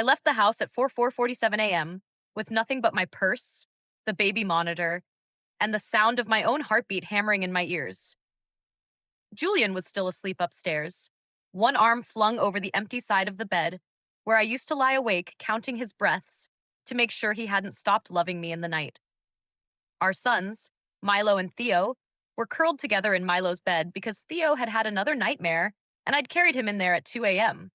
I left the house at 4:47 a.m. with nothing but my purse, the baby monitor, and the sound of my own heartbeat hammering in my ears. Julian was still asleep upstairs, one arm flung over the empty side of the bed, where I used to lie awake counting his breaths to make sure he hadn't stopped loving me in the night. Our sons, Milo and Theo, were curled together in Milo's bed because Theo had had another nightmare and I'd carried him in there at 2 a.m.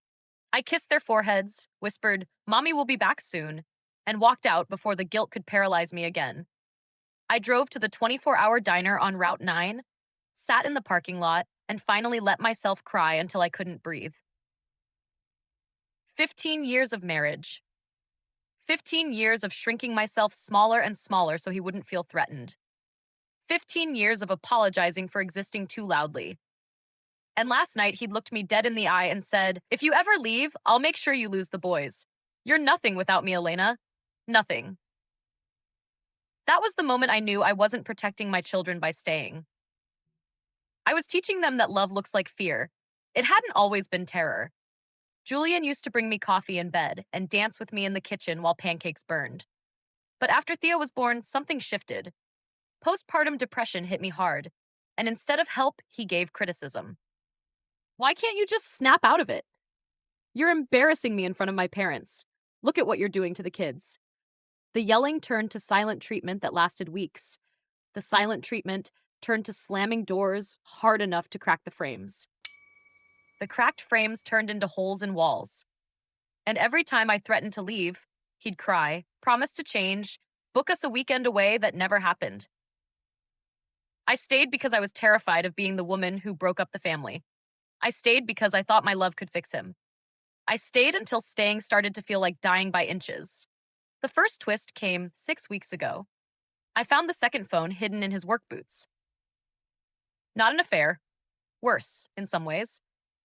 I kissed their foreheads, whispered, "Mommy will be back soon," and walked out before the guilt could paralyze me again. I drove to the 24-hour diner on Route 9, sat in the parking lot, and finally let myself cry until I couldn't breathe. 15 years of marriage. 15 years of shrinking myself smaller and smaller so he wouldn't feel threatened. 15 years of apologizing for existing too loudly. And last night, he'd looked me dead in the eye and said, "If you ever leave, I'll make sure you lose the boys. You're nothing without me, Elena. Nothing." That was the moment I knew I wasn't protecting my children by staying. I was teaching them that love looks like fear. It hadn't always been terror. Julian used to bring me coffee in bed and dance with me in the kitchen while pancakes burned. But after Theo was born, something shifted. Postpartum depression hit me hard, and instead of help, he gave criticism. "Why can't you just snap out of it? You're embarrassing me in front of my parents. Look at what you're doing to the kids." The yelling turned to silent treatment that lasted weeks. The silent treatment turned to slamming doors hard enough to crack the frames. The cracked frames turned into holes in walls. And every time I threatened to leave, he'd cry, promise to change, book us a weekend away that never happened. I stayed because I was terrified of being the woman who broke up the family. I stayed because I thought my love could fix him. I stayed until staying started to feel like dying by inches. The first twist came 6 weeks ago. I found the second phone hidden in his work boots. Not an affair. Worse, in some ways.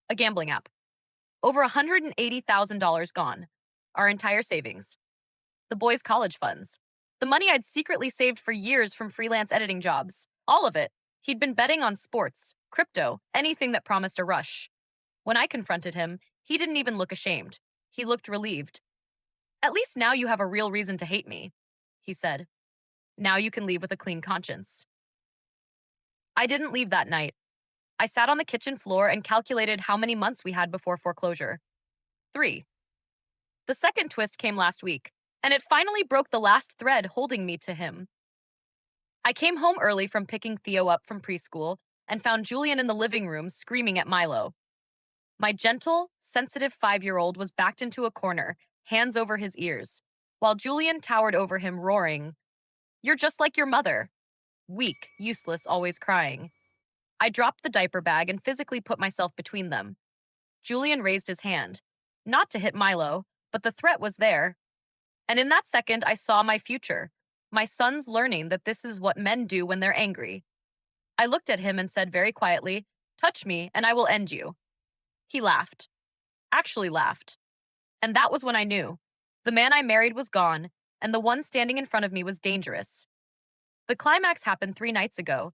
A gambling app. Over $180,000 gone. Our entire savings. The boys' college funds. The money I'd secretly saved for years from freelance editing jobs. All of it. He'd been betting on sports, crypto, anything that promised a rush. When I confronted him, he didn't even look ashamed. He looked relieved. "At least now you have a real reason to hate me," he said. "Now you can leave with a clean conscience." I didn't leave that night. I sat on the kitchen floor and calculated how many months we had before foreclosure. 3. The second twist came last week, and it finally broke the last thread holding me to him. I came home early from picking Theo up from preschool and found Julian in the living room screaming at Milo. My gentle, sensitive 5-year-old was backed into a corner, hands over his ears, while Julian towered over him, roaring, "You're just like your mother." Weak, useless, always crying. I dropped the diaper bag and physically put myself between them. Julian raised his hand, not to hit Milo, but the threat was there. And in that second, I saw my future. My son's learning that this is what men do when they're angry. I looked at him and said very quietly, "Touch me, and I will end you." He laughed. Actually laughed. And that was when I knew. The man I married was gone, and the one standing in front of me was dangerous. The climax happened 3 nights ago.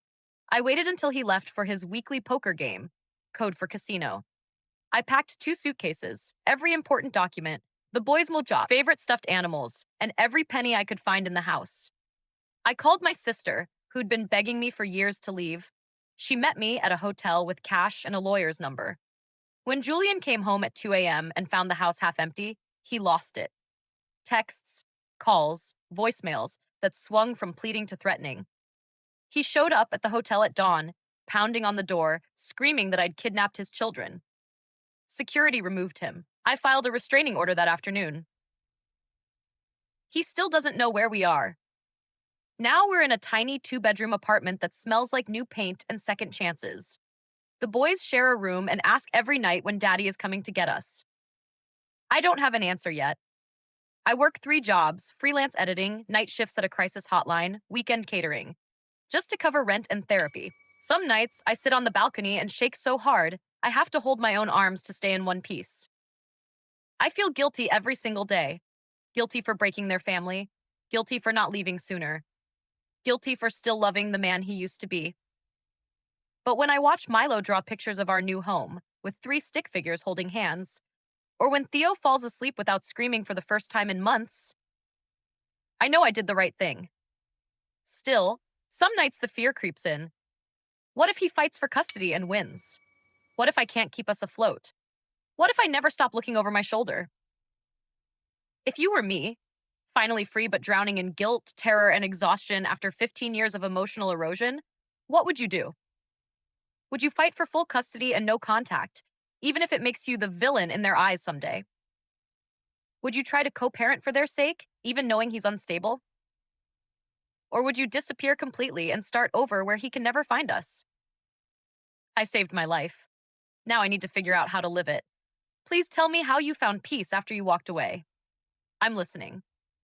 I waited until he left for his weekly poker game, code for casino. I packed 2 suitcases, every important document, the boys' mojab, favorite stuffed animals, and every penny I could find in the house. I called my sister, who'd been begging me for years to leave. She met me at a hotel with cash and a lawyer's number. When Julian came home at 2 a.m. and found the house half empty, he lost it. Texts, calls, voicemails that swung from pleading to threatening. He showed up at the hotel at dawn, pounding on the door, screaming that I'd kidnapped his children. Security removed him. I filed a restraining order that afternoon. He still doesn't know where we are. Now we're in a tiny 2-bedroom apartment that smells like new paint and second chances. The boys share a room and ask every night when Daddy is coming to get us. I don't have an answer yet. I work 3 jobs, freelance editing, night shifts at a crisis hotline, weekend catering, just to cover rent and therapy. Some nights, I sit on the balcony and shake so hard, I have to hold my own arms to stay in one piece. I feel guilty every single day. Guilty for breaking their family. Guilty for not leaving sooner. Guilty for still loving the man he used to be. But when I watch Milo draw pictures of our new home, with 3 stick figures holding hands, Or when Theo falls asleep without screaming for the first time in months, I know I did the right thing. Still, some nights the fear creeps in. What if he fights for custody and wins? What if I can't keep us afloat? What if I never stop looking over my shoulder? If you were me, finally free but drowning in guilt, terror, and exhaustion after 15 years of emotional erosion, what would you do? Would you fight for full custody and no contact, even if it makes you the villain in their eyes someday? Would you try to co parent for their sake, even knowing he's unstable? Or would you disappear completely and start over where he can never find us? I saved my life. Now I need to figure out how to live it. Please tell me how you found peace after you walked away. I'm listening.